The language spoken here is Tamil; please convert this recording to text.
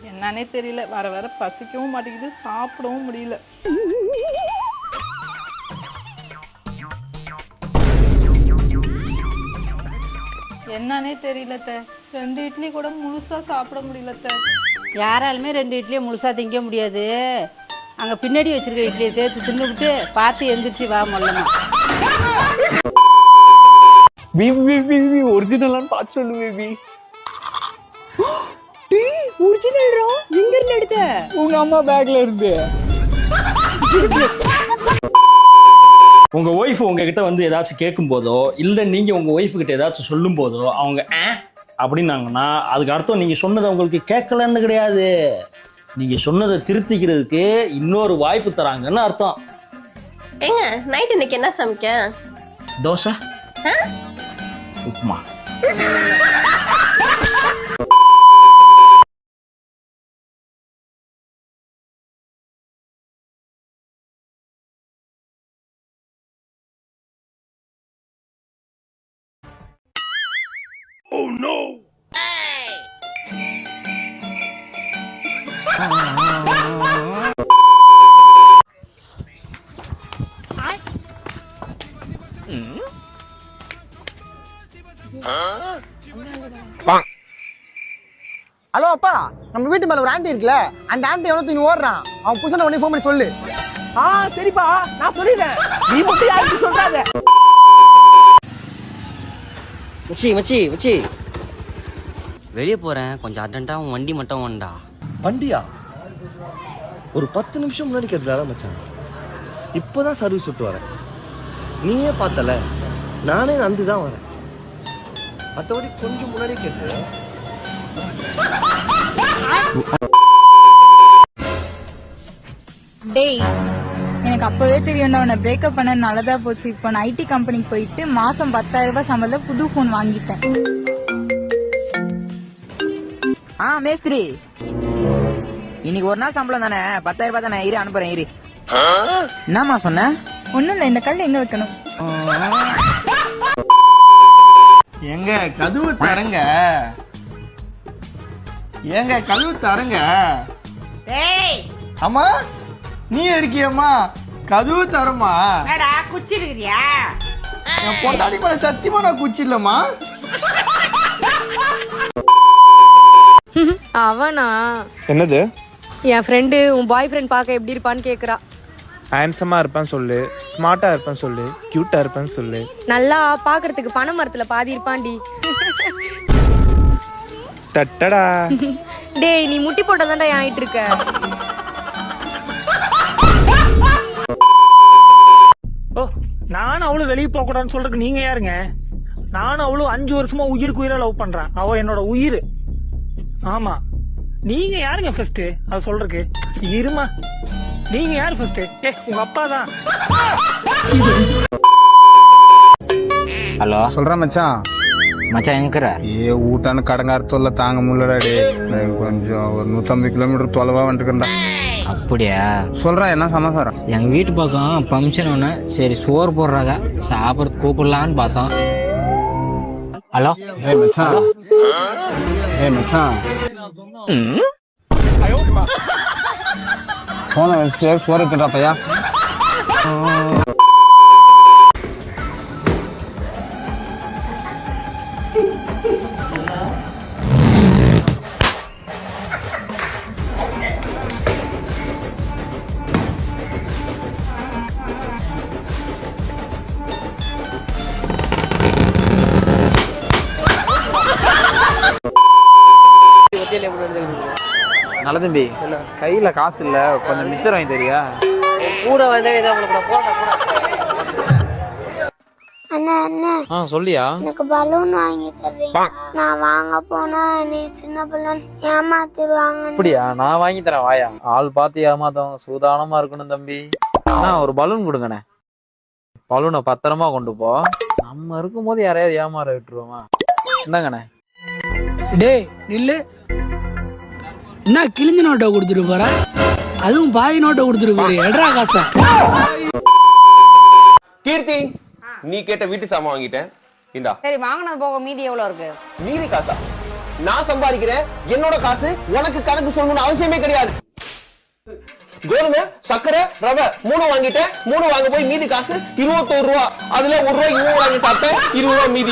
என்னன்னே தெரியல, வர வர பசிக்கவும் மாட்டேங்குது, சாப்பிடவும் முடியல. என்னன்னே தெரியல. 2 இட்லி கூட முழுசா சாப்பிட முடியல. யாராலுமே 2 இட்லியை முழுசா திங்க முடியாது. அங்கே பின்னாடி வச்சிருக்க இட்லியை சேர்த்து தின்னுபிட்டு பார்த்து எந்திரிச்சு வா மொல்லமா. ஒரிஜினலான்னு பார்த்து சொல்லு பேபி. ஒரிஜினல் எங்க இருந்து எடுத்த? உங்க அம்மா பேக்ல இருந்து. உங்க ஒய்ஃப் உங்ககிட்ட வந்து ஏதாச்சும் கேட்கும் போதோ இல்ல நீங்க உங்க ஒய்ஃப் கிட்ட ஏதாச்சும் சொல்லும் போதோ அவங்க அப்படின்னாங்கன்னா அதுக்கு அர்த்தம் நீங்க சொன்னதை உங்களுக்கு கேட்கலன்னு கிடையாது, நீங்க சொன்னதை திருத்திக்கிறதுக்கு இன்னொரு வாய்ப்பு தராங்கன்னு அர்த்தம். ஏங்க நைட் இன்னைக்கு என்ன சமைக்க? Dosa, upma. Oh no! Hello அப்பா, நம்ம வீட்டு மேல ஒரு ஆண்டி இருக்குல்ல, அந்த ஆண்டி எவ்வளவு தூக்கி ஓடுறான், அவன் புருஷனை உடனே ஃபோன் பண்ணி சொல்லு. சரிப்பா, நான் சொல்லிடுறேன், நீ மட்டும் யாருக்கு சொல்றாத. மச்சி மச்சி மச்சி வெளியே போறேன், கொஞ்சம் அர்ஜென்ட்டா உன் வண்டி மட்டும் வேண்டா. வண்டியா? ஒரு 10 நிமிஷம் முன்னாடி கேட்டுல மச்சான், இப்பதான் சர்வீஸ் விட்டு வரேன். நீயே பார்த்தல, நானே நந்து தான் வரேன். மற்றபடி கொஞ்சம் முன்னாடியே கேட்டு. டேய், எனக்கு அப்பவே தெரியும் உன்னை பிரேக்கப் பண்ண நல்லதா போச்சு. இப்போ நான் ஐடி கம்பெனிக்கு போயிட்டு மாசம் 10,000 ரூபாய் சம்பளம் புது போன் வாங்கிட்டேன். மேஸ்திரி, இன்னைக்கு ஒரு நாள் சம்பளம் தானே, 10,000 ரூபாய் தானே, இரு அனுப்புறேன் இரு. என்னம்மா சொன்ன? ஒண்ணும் இல்ல, இந்த கல்ல எங்க வைக்கணும்? எங்க கதவு தரங்க, ஏங்க கதவு தரங்க. அம்மா நீ இருக்கியம்மா, கதவு தரமா. குச்சி இருக்கிறியா? என் பொண்டாடி மேல சத்தியமா நான் குச்சி இல்லம்மா. அவனா? என்னது? என் ஃப்ரெண்டு உன் பாய் ஃப்ரெண்ட் பார்க்க எப்படி இருப்பான்னு கேக்குறா. ஹேண்ட்ஸமா இருப்பான்னு சொல்லு, ஸ்மார்ட்டா இருப்பான்னு சொல்லு, கியூட்டா இருப்பான்னு சொல்லு. நல்லா பாக்குறதுக்கு பனை மரத்துல பாதி இருப்பான்டி. டட்டடா. டேய், நீ முட்டி போட்டதாண்டா ஆயிட்டு இருக்க. நானும் அவளும் வெளியே போக கூடாதுன்னு சொல்றதுக்கு நீங்க யாருங்க? நானும் அவளும் 5 வருஷமா உயிருக்கு உயிரா லவ் பண்றேன். அவ என்னோட உயிர். ஆமா, நீங்க யாருங்க ஃபர்ஸ்ட் அத சொல்றதுக்கு? இருமா, நீங்க யாரு ஃபர்ஸ்ட்? உங்க அப்பா தான். ஹலோ, சொல்றேன் மச்சான். மச்சான் எங்கற? ஊட்டான கடங்கார சொல்ல தாங்க முடியலடா. கொஞ்சம் ஒரு 150 கிலோமீட்டர் தொலைவா வந்துருக்கா. அப்படியா? சொல்றேன், என்ன சமாசாரம்? எங்க வீட்டு பக்கம் ஃபங்க்ஷன் ஒண்ணு, சரி சோறு போடுறாங்க, சாப்பிட கூப்பிடலான்னு பார்த்தோம். ஹலோ மச்சான், மச்சான் போன வச்சுட்டு சோறு திட்டா பையா. நல்ல தம்பி, கையில காசு இல்ல, கொஞ்சம் மிச்சம் வாங்கி தெரியா? கூட வந்தே அண்ணா அண்ணா, சொல்லியா? எனக்கு பலூன் வாங்கி தர்றீங்க? நான் வாங்க போனா நீ சின்ன பிள்ளை ஏமாத்திடுவாங்க. அப்படியா? நான் வாங்கி தரேன், வாயா. ஆள் பார்த்து ஏமாத்தவங்க சூதானமா இருக்கணும் தம்பி. ஒரு பலூன் கொடுங்கண்ணே. பலூனை பத்திரமா கொண்டு போ. நம்ம இருக்கும் போது யாரையாவது ஏமாற விட்டுருவோமா? இந்தாங்கண்ணே. டேய் நில்லு, என்ன கிழிஞ்ச நோட்டை கொடுத்துட்டு போற? அதுவும் பாதி நோட்டை கொடுத்துட்டு போற. எட்ரா காசா? கீர்த்தி, நீ கேட்ட வீட்டு சாமான் வாங்கிட்டேன். இந்தா. சரி, வாங்கினது போக மீதி எவ்வளவு இருக்கு? மீதி காசா? நான் சம்பாதிக்கிறேன், என்னோட காசு, உனக்கு கணக்கு சொல்லணும்னு அவசியமே கிடையாது. கோதுமை, சக்கரை, ரவை 3 வாங்கிட்டேன். 3 வாங்க போய் மீதி காசு 21 ரூபா. அதுல 1 ரூபாய் இவன் வாங்கி சாப்பிட்டேன், 20 ரூபா மீதி.